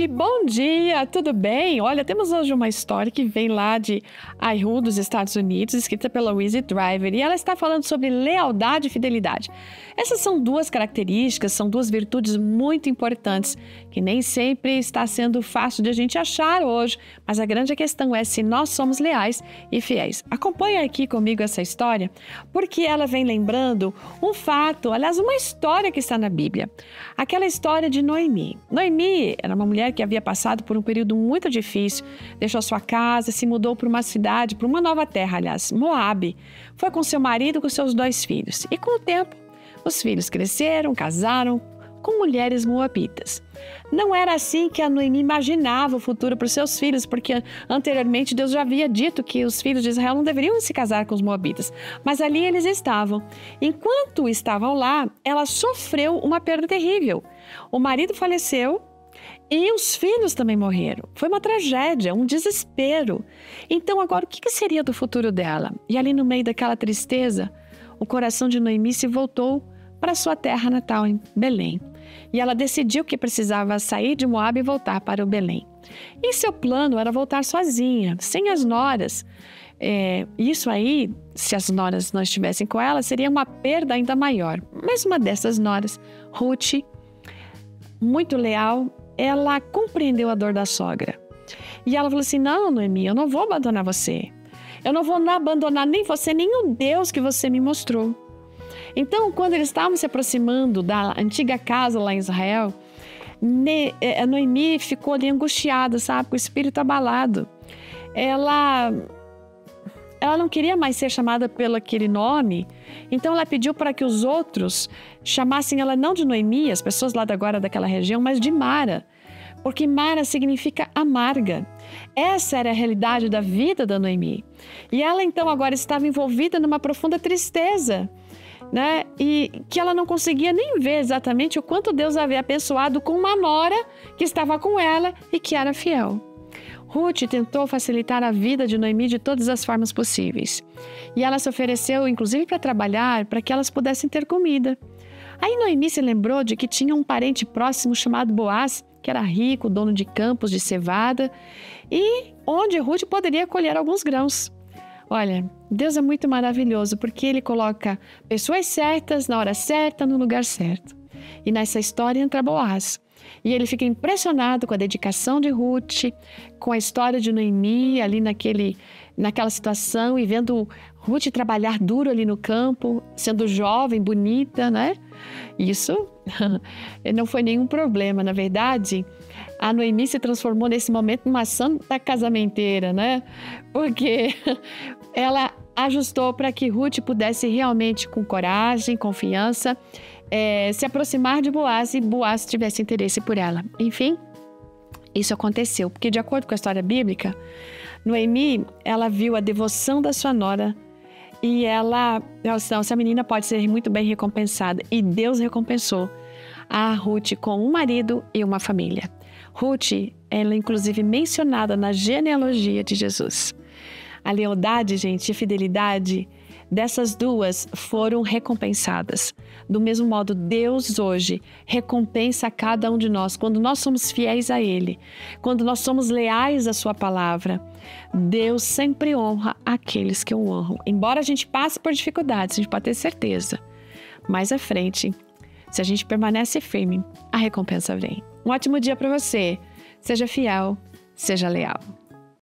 Ruth, bom dia, tudo bem? Olha, temos hoje uma história que vem lá de Idaho, dos Estados Unidos, escrita pela Louise Driver, e ela está falando sobre lealdade e fidelidade. Essas são duas características, são duas virtudes muito importantes, que nem sempre está sendo fácil de a gente achar hoje, mas a grande questão é se nós somos leais e fiéis. Acompanhe aqui comigo essa história, porque ela vem lembrando um fato, aliás, uma história que está na Bíblia. Aquela história de Noemi. Noemi era uma mulher que havia passado por um período muito difícil, deixou sua casa, se mudou para uma cidade, para uma nova terra, aliás, Moabe. Foi com seu marido e com seus 2 filhos. E com o tempo, os filhos cresceram, casaram com mulheres moabitas. Não era assim que a Noemi imaginava o futuro para os seus filhos, porque anteriormente Deus já havia dito que os filhos de Israel não deveriam se casar com os moabitas. Mas ali eles estavam. Enquanto estavam lá, ela sofreu uma perda terrível. O marido faleceu e os filhos também morreram. Foi uma tragédia, um desespero. Então agora o que seria do futuro dela? E ali no meio daquela tristeza, o coração de Noemi se voltou para sua terra natal, em Belém. E ela decidiu que precisava sair de Moabe e voltar para o Belém. E seu plano era voltar sozinha, sem as noras. Isso aí, se as noras não estivessem com ela, seria uma perda ainda maior. Mas uma dessas noras, Ruth, muito leal, ela compreendeu a dor da sogra. E ela falou assim, não, Noemi, eu não vou abandonar você. Eu não vou abandonar nem você, nem o Deus que você me mostrou. Então, quando eles estavam se aproximando da antiga casa lá em Israel, a Noemi ficou ali angustiada, sabe? Com o espírito abalado. Ela não queria mais ser chamada pelo aquele nome, então ela pediu para que os outros chamassem ela não de Noemi, as pessoas lá agora daquela região, mas de Mara, porque Mara significa amarga. Essa era a realidade da vida da Noemi. E ela então agora estava envolvida numa profunda tristeza, né? E que ela não conseguia nem ver exatamente o quanto Deus havia abençoado com uma nora que estava com ela e que era fiel. Ruth tentou facilitar a vida de Noemi de todas as formas possíveis. E ela se ofereceu, inclusive, para trabalhar, para que elas pudessem ter comida. Aí Noemi se lembrou de que tinha um parente próximo chamado Boaz, que era rico, dono de campos de cevada, e onde Ruth poderia colher alguns grãos. Olha, Deus é muito maravilhoso, porque Ele coloca pessoas certas, na hora certa, no lugar certo. E nessa história entra Boaz. E ele fica impressionado com a dedicação de Ruth, com a história de Noemi ali naquela situação e vendo Ruth trabalhar duro ali no campo, sendo jovem, bonita, né? Isso não foi nenhum problema, na verdade. A Noemi se transformou nesse momento numa santa casamenteira, né? Porque ela ajustou para que Ruth pudesse realmente, com coragem, confiança, se aproximar de Boaz e Boaz tivesse interesse por ela. Enfim, isso aconteceu, porque de acordo com a história bíblica, Noemi, ela viu a devoção da sua nora e ela disse, essa menina pode ser muito bem recompensada. E Deus recompensou a Ruth com um marido e uma família. Ruth, ela é inclusive mencionada na genealogia de Jesus. A lealdade, gente, e a fidelidade dessas duas foram recompensadas. Do mesmo modo, Deus hoje recompensa a cada um de nós. Quando nós somos fiéis a Ele, quando nós somos leais à Sua palavra, Deus sempre honra aqueles que o honram. Embora a gente passe por dificuldades, a gente pode ter certeza. Mais à frente, se a gente permanece firme, a recompensa vem. Um ótimo dia para você. Seja fiel, seja leal.